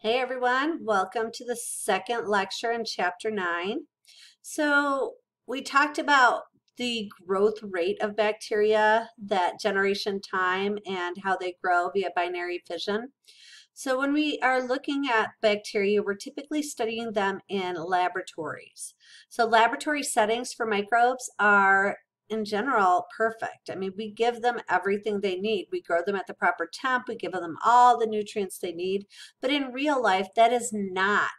Hey everyone, welcome to the second lecture in chapter 9. So we talked about the growth rate of bacteria, that generation time, and how they grow via binary fission. So when we are looking at bacteria, we're typically studying them in laboratories. So laboratory settings for microbes are in general perfect. I mean, we give them everything they need. We grow them at the proper temp, we give them all the nutrients they need. But in real life, that is not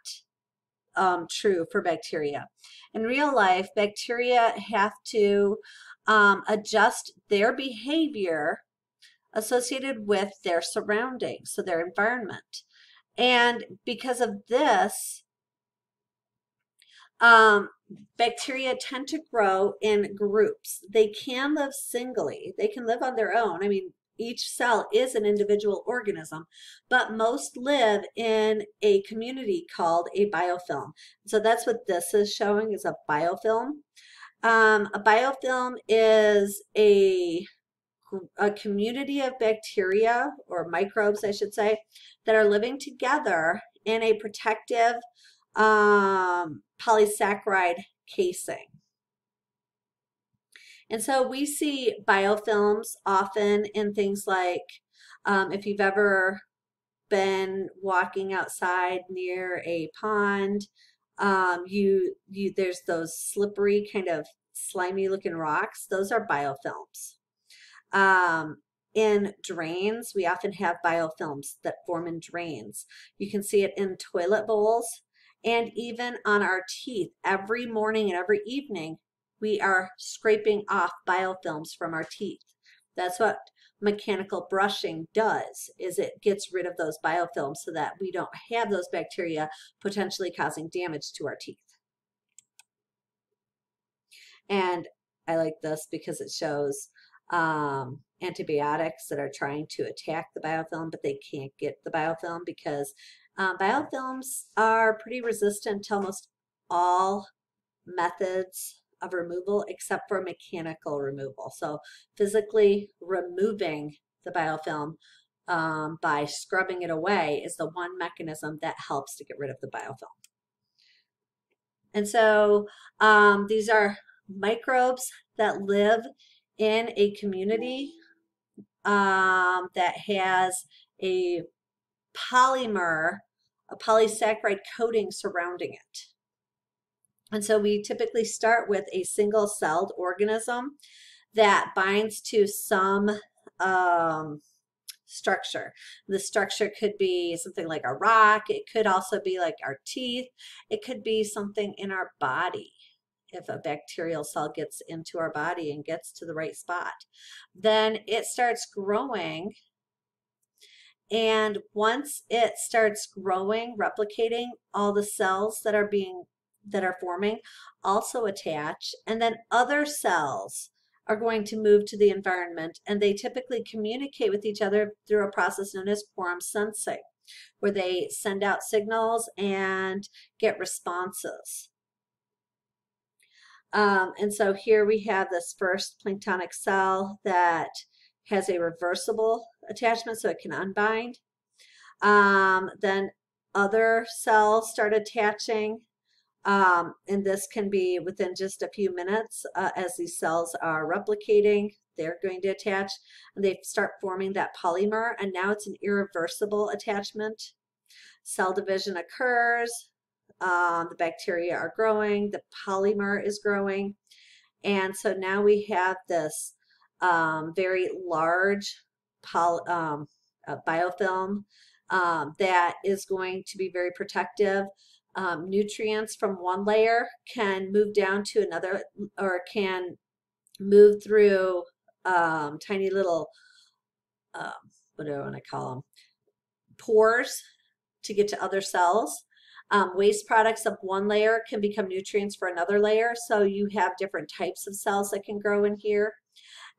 true for bacteria. In real life, bacteria have to adjust their behavior associated with their surroundings, so their environment. And because of this, bacteria tend to grow in groups. They can live singly. They can live on their own. I mean, each cell is an individual organism, but most live in a community called a biofilm. So that's what this is showing, is a biofilm. A biofilm is a community of bacteria, or microbes, I should say, that are living together in a protective polysaccharide casing. And so we see biofilms often in things like if you've ever been walking outside near a pond, there's those slippery kind of slimy looking rocks. Those are biofilms. In drains, we often have biofilms that form in drains. You can see it in toilet bowls and even on our teeth. Every morning and every evening, we are scraping off biofilms from our teeth. That's what mechanical brushing does, is it gets rid of those biofilms so that we don't have those bacteria potentially causing damage to our teeth. And I like this because it shows antibiotics that are trying to attack the biofilm, but they can't get the biofilm because biofilms are pretty resistant to almost all methods of removal except for mechanical removal. So physically removing the biofilm by scrubbing it away is the one mechanism that helps to get rid of the biofilm. And so these are microbes that live in a community that has a polymer, a polysaccharide coating surrounding it. And so we typically start with a single-celled organism that binds to some structure. The structure could be something like a rock. It could also be like our teeth. It could be something in our body. If a bacterial cell gets into our body and gets to the right spot, then it starts growing. And once it starts growing, replicating, all the cells that are forming also attach, and then other cells are going to move to the environment, and they typically communicate with each other through a process known as quorum sensing, where they send out signals and get responses. And so here we have this first planktonic cell that has a reversible attachment so it can unbind. Then other cells start attaching, and this can be within just a few minutes as these cells are replicating. They're going to attach and they start forming that polymer, and now it's an irreversible attachment. Cell division occurs. The bacteria are growing, the polymer is growing, and so now we have this very large biofilm that is going to be very protective. Nutrients from one layer can move down to another, or can move through tiny little, what do I want to call them, pores to get to other cells. Waste products of one layer can become nutrients for another layer, so you have different types of cells that can grow in here.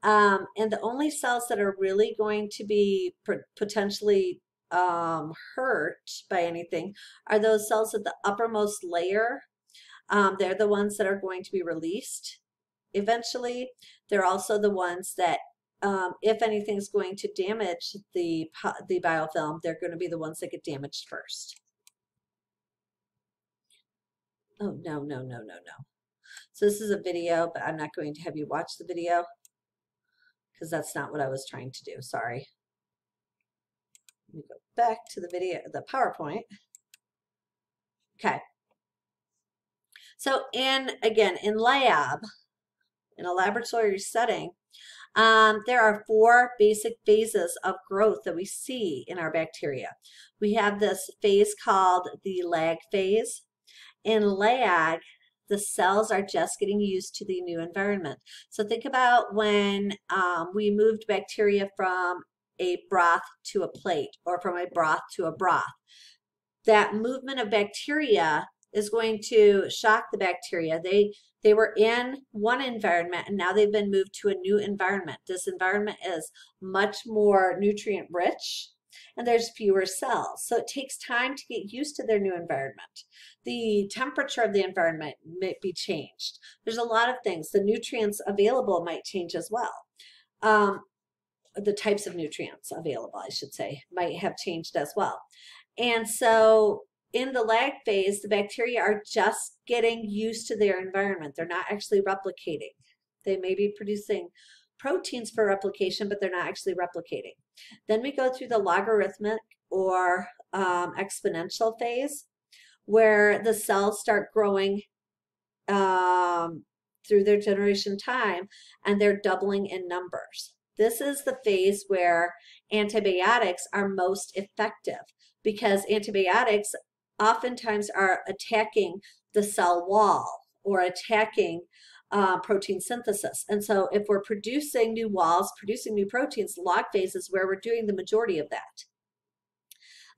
And the only cells that are really going to be potentially hurt by anything are those cells at the uppermost layer. They're the ones that are going to be released eventually. They're also the ones that if anything's going to damage the biofilm, they're going to be the ones that get damaged first. Oh, no, no, no, no, no. So this is a video, but I'm not going to have you watch the video because that's not what I was trying to do. Sorry. Let me go back to the video, the PowerPoint. Okay. So again, in a laboratory setting, there are 4 basic phases of growth that we see in our bacteria. We have this phase called the lag phase. In lag, the cells are just getting used to the new environment. So think about when we moved bacteria from a broth to a plate or from a broth to a broth. That movement of bacteria is going to shock the bacteria. They were in one environment and now they've been moved to a new environment. This environment is much more nutrient rich and there's fewer cells. So it takes time to get used to their new environment. The temperature of the environment may be changed. There's a lot of things. The nutrients available might change as well. The types of nutrients available, I should say, might have changed as well. And so in the lag phase, the bacteria are just getting used to their environment. They're not actually replicating. They may be producing proteins for replication, but they're not actually replicating. Then we go through the logarithmic or exponential phase, where the cells start growing through their generation time, and they're doubling in numbers. This is the phase where antibiotics are most effective because antibiotics oftentimes are attacking the cell wall or attacking protein synthesis. And so if we're producing new walls, producing new proteins, log phase is where we're doing the majority of that.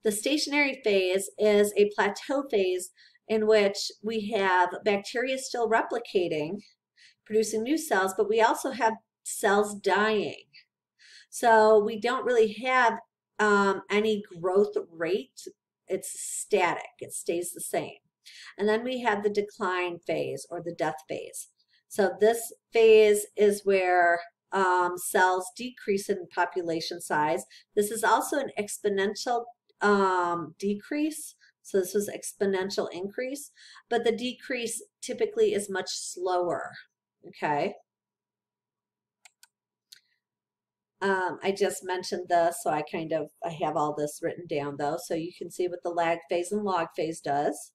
The stationary phase is a plateau phase in which we have bacteria still replicating, producing new cells, but we also have cells dying. So we don't really have any growth rate. It's static. It stays the same. And then we have the decline phase or the death phase. So this phase is where cells decrease in population size. This is also an exponential decrease. So this was exponential increase, but the decrease typically is much slower. Okay. I just mentioned this, so I have all this written down though, so you can see what the lag phase and log phase does.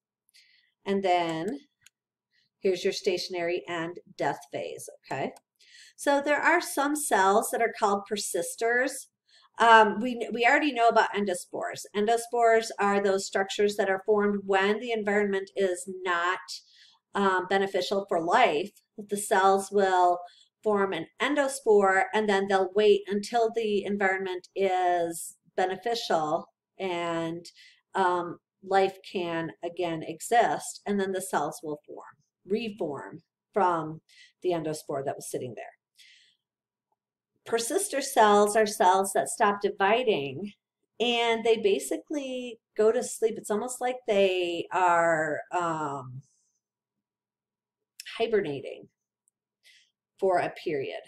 And then here's your stationary and death phase, okay? So there are some cells that are called persisters. We already know about endospores. Endospores are those structures that are formed when the environment is not beneficial for life. The cells will form an endospore and then they'll wait until the environment is beneficial and life can again exist, and then the cells will reform from the endospore that was sitting there. Persister cells are cells that stop dividing and they basically go to sleep. It's almost like they are hibernating for a period.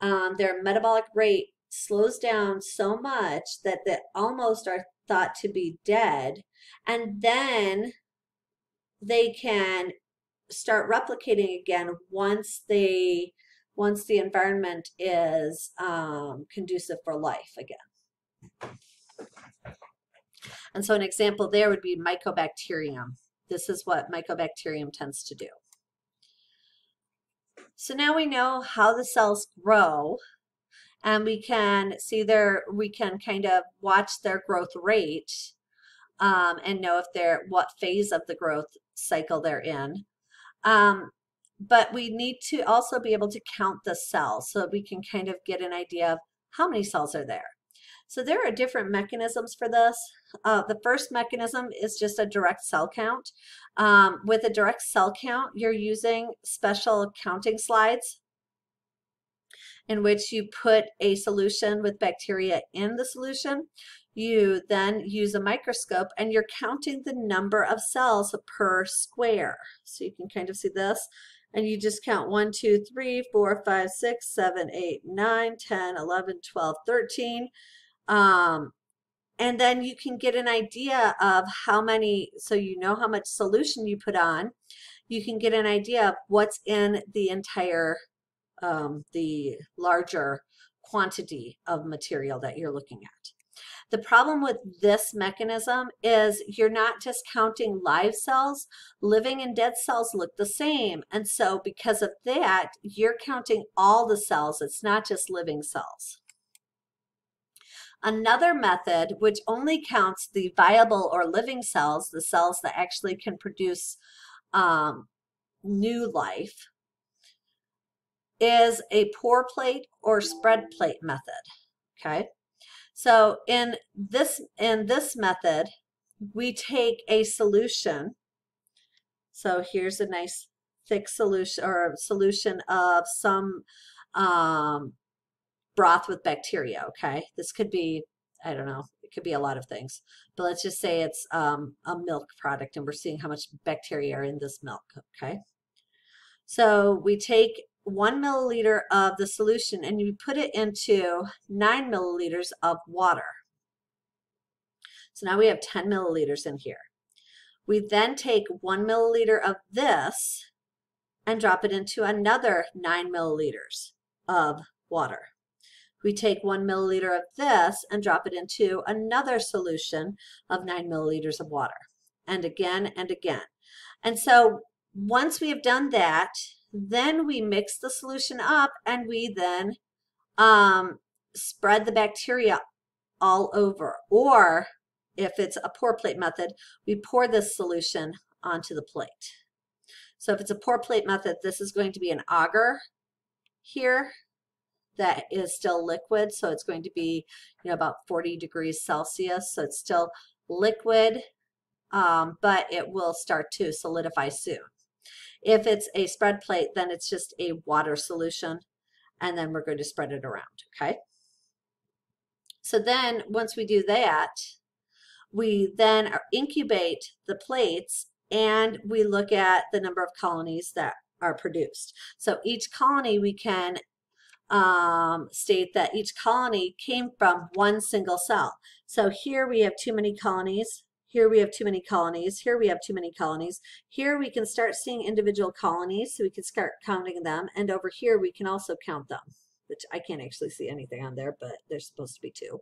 Their metabolic rate slows down so much that they almost are thought to be dead, and then they can start replicating again once the environment is conducive for life again. And so an example there would be Mycobacterium. This is what Mycobacterium tends to do. So now we know how the cells grow, and we can see we can kind of watch their growth rate and know if what phase of the growth cycle they're in. But we need to also be able to count the cells so that we can kind of get an idea of how many cells are there. So there are different mechanisms for this. The first mechanism is just a direct cell count. With a direct cell count, you're using special counting slides in which you put a solution with bacteria in the solution. You then use a microscope and you're counting the number of cells per square. So you can kind of see this. And you just count 1, 2, 3, 4, 5, 6, 7, 8, 9, 10, 11, 12, 13. And then you can get an idea of how many, so you know how much solution you put on. you can get an idea of what's in the entire, the larger quantity of material that you're looking at. The problem with this mechanism is you're not just counting live cells. Living and dead cells look the same. And so because of that, you're counting all the cells. It's not just living cells. Another method, which only counts the viable or living cells, the cells that actually can produce new life, is a pour plate or spread plate method. Okay. So in this method, we take a solution. So here's a nice thick solution, or a solution of some broth with bacteria. Okay, this could be, I don't know, it could be a lot of things, but let's just say it's a milk product, and we're seeing how much bacteria are in this milk. Okay, so we take 1 milliliter of the solution and you put it into 9 milliliters of water. So now we have 10 milliliters in here. We then take 1 milliliter of this and drop it into another 9 milliliters of water. We take 1 milliliter of this and drop it into another solution of 9 milliliters of water, and again and again. And so once we have done that, then we mix the solution up, and we then spread the bacteria all over. Or if it's a pour plate method, we pour this solution onto the plate. So if it's a pour plate method, this is going to be an agar here that is still liquid. So it's going to be, about 40 degrees Celsius. So it's still liquid, but it will start to solidify soon. If it's a spread plate, then it's just a water solution, and then we're going to spread it around. Okay. So then once we do that, we then incubate the plates, and we look at the number of colonies that are produced. So each colony, we can state that each colony came from one single cell. So here we have too many colonies. Here we have too many colonies. Here we have too many colonies. Here we can start seeing individual colonies, so we can start counting them. And over here we can also count them, which I can't actually see anything on there, but there's supposed to be 2.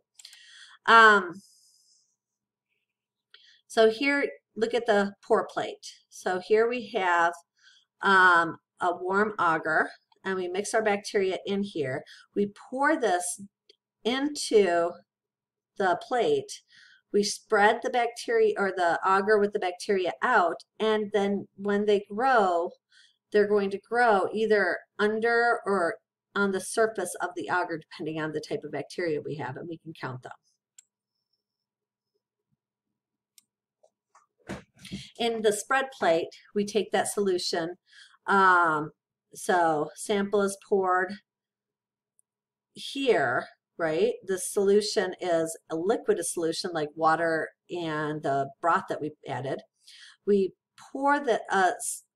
So here, look at the pour plate. So here we have a warm agar, and we mix our bacteria in here. We pour this into the plate. We spread the bacteria, or the agar with the bacteria, out, and then when they grow, they're going to grow either under or on the surface of the agar, depending on the type of bacteria we have, and we can count them. In the spread plate, we take that solution. So sample is poured here, right? The solution is a liquid solution like water and the broth that we added. We pour the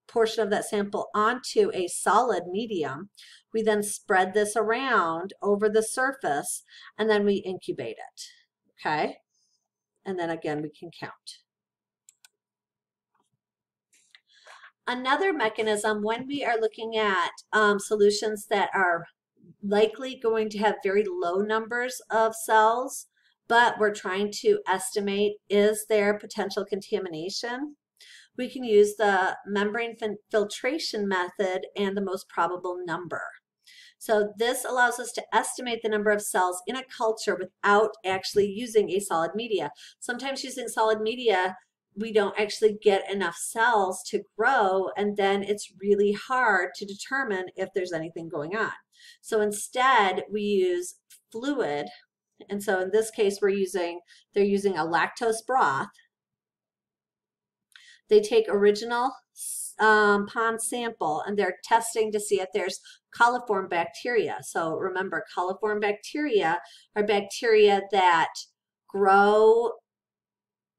portion of that sample onto a solid medium. We then spread this around over the surface, and then we incubate it. Okay, and then again we can count. Another mechanism, when we are looking at solutions that are likely going to have very low numbers of cells, but we're trying to estimate, is there potential contamination? We can use the membrane filtration method and the most probable number. So this allows us to estimate the number of cells in a culture without actually using a solid media. Sometimes using solid media, we don't actually get enough cells to grow, and then it's really hard to determine if there's anything going on. So instead we use fluid, and so in this case they're using a lactose broth. They take original pond sample, and they're testing to see if there's coliform bacteria. So remember, coliform bacteria are bacteria that grow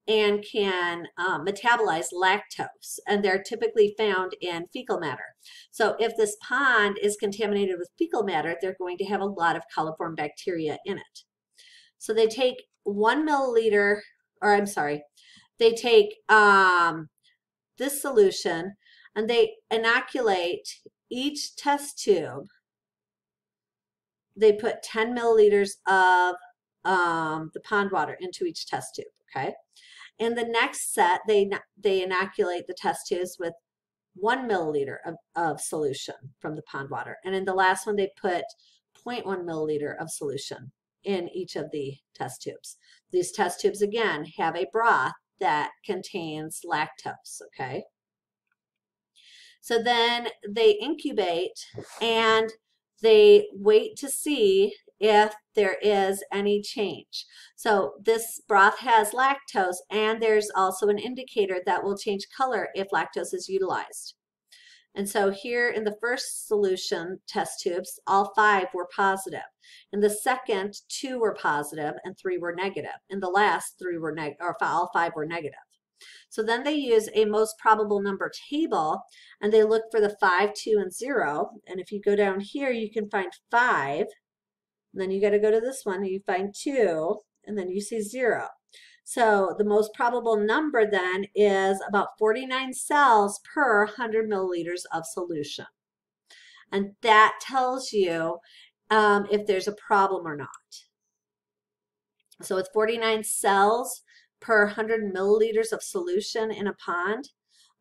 and can metabolize lactose, and they're typically found in fecal matter. So if this pond is contaminated with fecal matter, they're going to have a lot of coliform bacteria in it. So they take 1 milliliter, or I'm sorry, they take this solution, and they inoculate each test tube. They put 10 milliliters of the pond water into each test tube, okay? In the next set, they inoculate the test tubes with 1 milliliter of solution from the pond water. And in the last one, they put 0.1 milliliter of solution in each of the test tubes. These test tubes, again, have a broth that contains lactose, okay? So then they incubate and they wait to see if there is any change. So this broth has lactose, and there's also an indicator that will change color if lactose is utilized. And so here in the first solution test tubes, all 5 were positive. In the second, 2 were positive and 3 were negative. In the last, 3 were all 5 were negative. So then they use a most probable number table, and they look for the 5, 2, and 0. And if you go down here, you can find 5. And then you got to go to this one, and you find 2, and then you see 0. So the most probable number then is about 49 cells per 100 milliliters of solution. And that tells you if there's a problem or not. So with 49 cells per 100 milliliters of solution in a pond,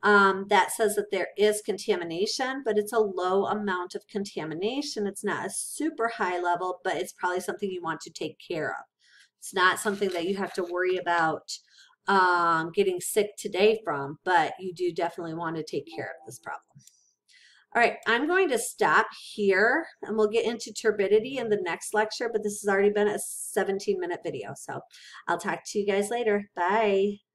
that says that there is contamination, but it's a low amount of contamination. It's not a super high level, but it's probably something you want to take care of. It's not something that you have to worry about getting sick today from, but you do definitely want to take care of this problem. All right, I'm going to stop here, and we'll get into turbidity in the next lecture, but this has already been a 17-minute video, so I'll talk to you guys later. Bye.